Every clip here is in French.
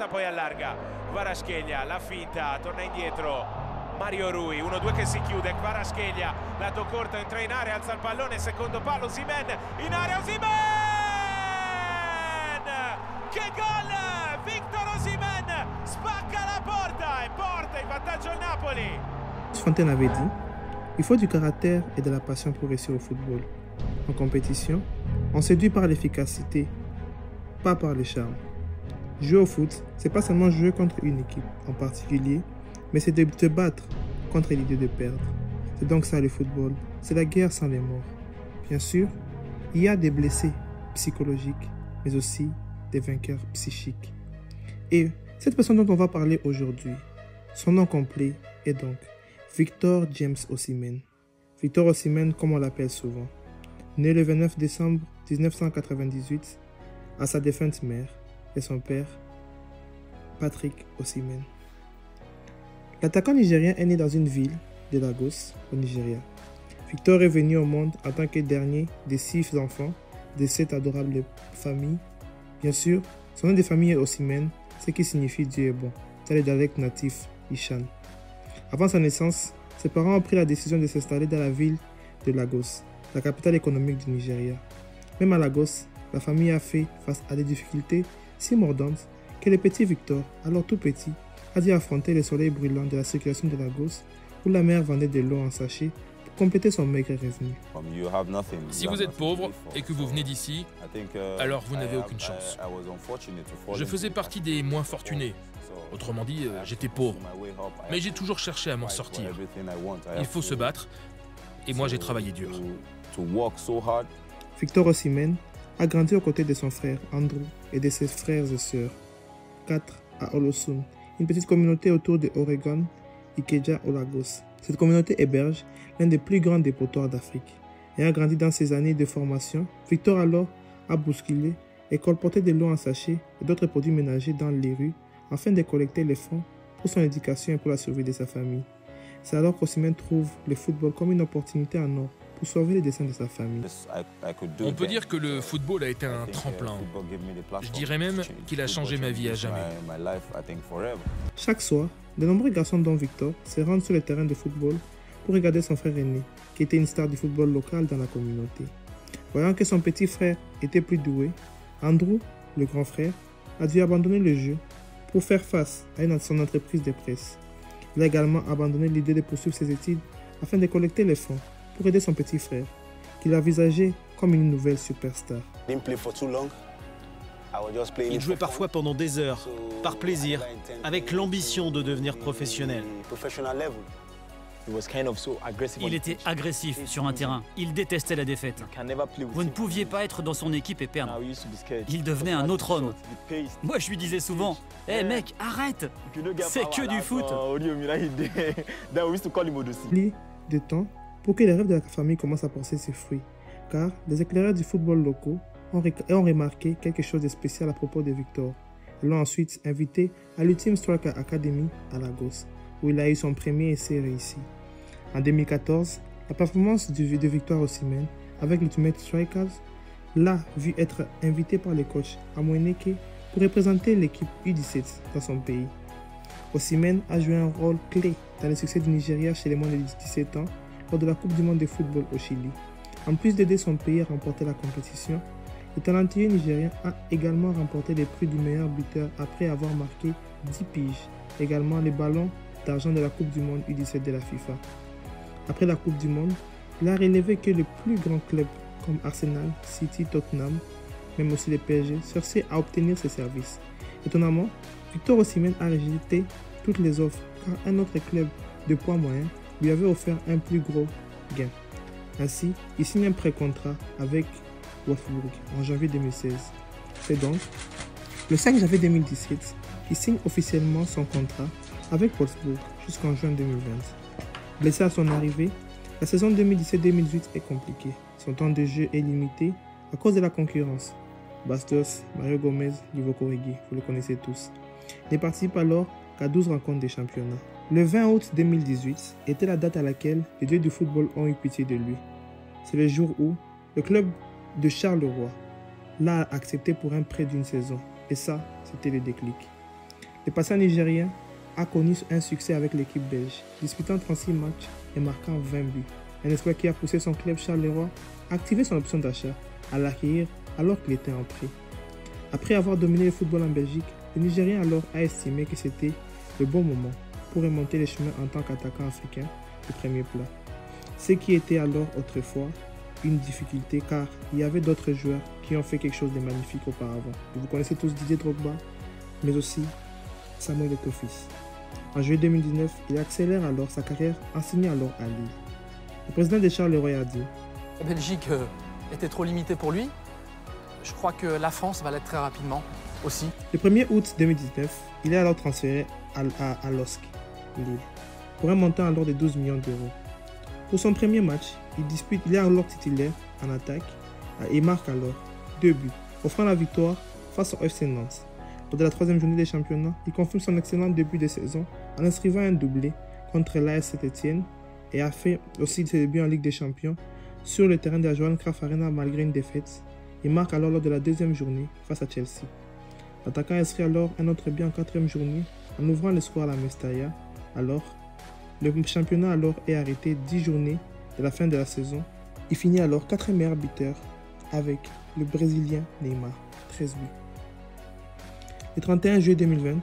Porta poi allarga. Kvaratskhelia, la finta, torna indietro. Mario Rui, 1-2 che si chiude. Kvaratskhelia, lato corto, entra in area, alza il pallone, secondo palo, Osimhen, in area, Osimhen! Che gol! Victor Osimhen spacca la porta e porta in vantaggio il Napoli. Fontaine avait dit, il faut du caractère et de la passion pour réussir au football. En compétition, on séduit par l'efficacité, pas par le charme. Jouer au foot, c'est pas seulement jouer contre une équipe en particulier, mais c'est de te battre contre l'idée de perdre. C'est donc ça le football, c'est la guerre sans les morts. Bien sûr, il y a des blessés psychologiques, mais aussi des vainqueurs psychiques. Et cette personne dont on va parler aujourd'hui, son nom complet est donc Victor James Osimhen. Victor Osimhen, comme on l'appelle souvent. Né le 29 décembre 1998 à sa défunte mère et son père, Patrick Osimhen. L'attaquant nigérien est né dans une ville de Lagos, au Nigeria. Victor est venu au monde en tant que dernier des 6 enfants de cette adorable famille. Bien sûr, son nom de famille est Osimhen, ce qui signifie Dieu est bon, dans le dialecte natif Ishan. Avant sa naissance, ses parents ont pris la décision de s'installer dans la ville de Lagos, la capitale économique du Nigeria. Même à Lagos, la famille a fait face à des difficultés si mordantes que le petit Victor, alors tout petit, a dû affronter le soleil brûlant de la circulation de Lagos, où la mère vendait de l'eau en sachet pour compléter son maigre revenu. Si vous êtes pauvre et que vous venez d'ici, alors vous n'avez aucune chance. Je faisais partie des moins fortunés. Autrement dit, j'étais pauvre. Mais j'ai toujours cherché à m'en sortir. Il faut se battre. Et moi, j'ai travaillé dur. Victor Osimhen a grandi aux côtés de son frère Andrew et de ses frères et sœurs, 4 à Olosun, une petite communauté autour de Oregon, Ikeja au Lagos. Cette communauté héberge l'un des plus grands dépotoirs d'Afrique. Ayant grandi dans ses années de formation, Victor alors a bousculé et colporté de l'eau en sachet et d'autres produits ménagers dans les rues afin de collecter les fonds pour son éducation et pour la survie de sa famille. C'est alors qu'Osimhen trouve le football comme une opportunité en or pour sauver les destins de sa famille. On peut dire que le football a été un tremplin. Je dirais même qu'il a changé ma vie à jamais. Chaque soir, de nombreux garçons dont Victor se rendent sur le terrain de football pour regarder son frère aîné, qui était une star du football local dans la communauté. Voyant que son petit frère était plus doué, Andrew, le grand frère, a dû abandonner le jeu pour faire face à son entreprise de presse. Il a également abandonné l'idée de poursuivre ses études afin de collecter les fonds pour aider son petit frère, qu'il envisageait comme une nouvelle superstar. Il jouait parfois pendant des heures, par plaisir, avec l'ambition de devenir professionnel. Il était agressif sur un terrain. Il détestait la défaite. Vous ne pouviez pas être dans son équipe et perdre. Il devenait un autre homme. Moi, je lui disais souvent, « Hé mec, arrête! C'est que du foot !» Il de temps pour que les rêves de la famille commencent à porter ses fruits, car les éclaireurs du football locaux ont remarqué quelque chose de spécial à propos de Victor. Ils l'ont ensuite invité à l'Ultimate Striker Academy à Lagos, où il a eu son premier essai réussi. En 2014, la performance de Victor Osimhen avec l'Ultimate Strikers l'a vu être invité par le coach Amoeneke pour représenter l'équipe U17 dans son pays. Osimhen a joué un rôle clé dans le succès du Nigeria chez les moins de 17 ans lors de la Coupe du monde de football au Chili. En plus d'aider son pays à remporter la compétition, le talentueux Nigérien a également remporté le prix du meilleur buteur après avoir marqué 10 piges, également les ballons d'argent de la Coupe du monde U17 de la FIFA. Après la Coupe du monde, il a relevé que les plus grands clubs comme Arsenal, City, Tottenham, même aussi les PSG, cherchaient à obtenir ses services. Étonnamment, Victor Osimhen a rejeté toutes les offres car un autre club de poids moyen lui avait offert un plus gros gain. Ainsi, il signe un pré-contrat avec Wolfsburg en janvier 2016. C'est donc le 5 janvier 2017 qu'il signe officiellement son contrat avec Wolfsburg jusqu'en juin 2020. Blessé à son arrivée, la saison 2017-2018 est compliquée. Son temps de jeu est limité à cause de la concurrence. Bastos, Mario Gomez, Divock Origi, vous le connaissez tous. Il ne participe alors qu'à 12 rencontres des championnats. Le 20 août 2018 était la date à laquelle les dieux du football ont eu pitié de lui. C'est le jour où le club de Charleroi l'a accepté pour un prêt d'une saison. Et ça, c'était le déclic. Le passeur nigérien a connu un succès avec l'équipe belge, disputant 36 matchs et marquant 20 buts. Un espoir qui a poussé son club Charleroi à activer son option d'achat, à l'acquérir alors qu'il était en prêt. Après avoir dominé le football en Belgique, le Nigérien alors a estimé que c'était le bon moment pour remonter les chemins en tant qu'attaquant africain de premier plat. Ce qui était alors autrefois une difficulté car il y avait d'autres joueurs qui ont fait quelque chose de magnifique auparavant. Vous connaissez tous Didier Drogba, mais aussi Samuel Eto'o. En juillet 2019, il accélère alors sa carrière en signant alors à Lille. Le président de Charleroi a dit: La Belgique était trop limitée pour lui. Je crois que la France va l'être très rapidement aussi. Le 1er août 2019, il est alors transféré à LOSC, Lille, pour un montant alors de 12 millions d'euros. Pour son premier match, il est alors titulaire en attaque et marque alors 2 buts, offrant la victoire face au FC Nantes. Lors de la 3e journée des championnats, il confirme son excellent début de saison en inscrivant un doublé contre l'AS Saint-Etienne et a fait aussi ses débuts en Ligue des Champions sur le terrain de la Johan Cruyff Arena malgré une défaite. Il marque alors lors de la 2e journée face à Chelsea. L'attaquant inscrit alors un autre but en 4e journée en ouvrant le score à la Mestalla. Alors, le championnat alors est arrêté 10 journées de la fin de la saison. Il finit alors 4e meilleur buteur avec le Brésilien Neymar, 13 buts. Le 31 juillet 2020,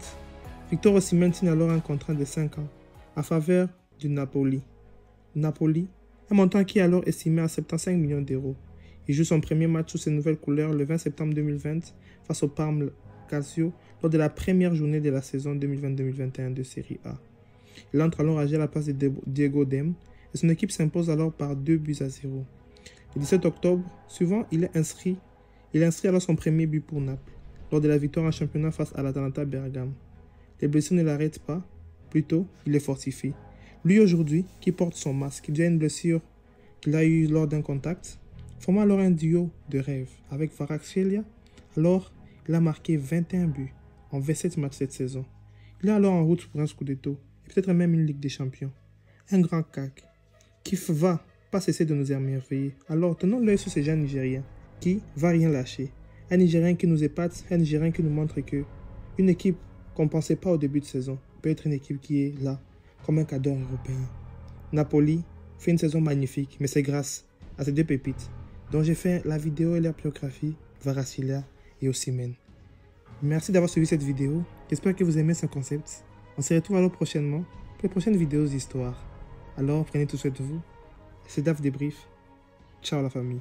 Victor Osimhen signe alors un contrat de 5 ans en faveur du Napoli. Napoli, un montant qui est alors estimé à 75 millions d'euros. Il joue son premier match sous ses nouvelles couleurs le 20 septembre 2020 face au Parme Calcio lors de la première journée de la saison 2020-2021 de Série A. Il entre alors à jouer à la place de Diego Dem et son équipe s'impose alors par 2-0. Le 17 octobre suivant, il inscrit alors son premier but pour Naples lors de la victoire en championnat face à l'Atalanta Bergame. Les blessures ne l'arrêtent pas, plutôt il les fortifie. Lui aujourd'hui, qui porte son masque, dû à une blessure qu'il a eue lors d'un contact, formant alors un duo de rêve avec Kvaratskhelia. Alors, il a marqué 21 buts en 27 matchs cette saison. Il est alors en route pour un Scudetto et peut-être même une Ligue des Champions. Un grand CAC qui va pas cesser de nous émerveiller. Alors, tenons l'œil sur ces jeunes Nigériens qui va rien lâcher. Un Nigérien qui nous épate, un Nigérien qui nous montre que une équipe qu'on ne pensait pas au début de saison peut être une équipe qui est là comme un cadeau européen. Napoli fait une saison magnifique, mais c'est grâce à ces deux pépites dont j'ai fait la vidéo et la biographie, Kvaratskhelia et Osimhen. Merci d'avoir suivi cette vidéo. J'espère que vous aimez ce concept. On se retrouve alors prochainement pour les prochaines vidéos d'histoire. Alors prenez tout soin de vous. C'est Daf Débrief. Ciao la famille.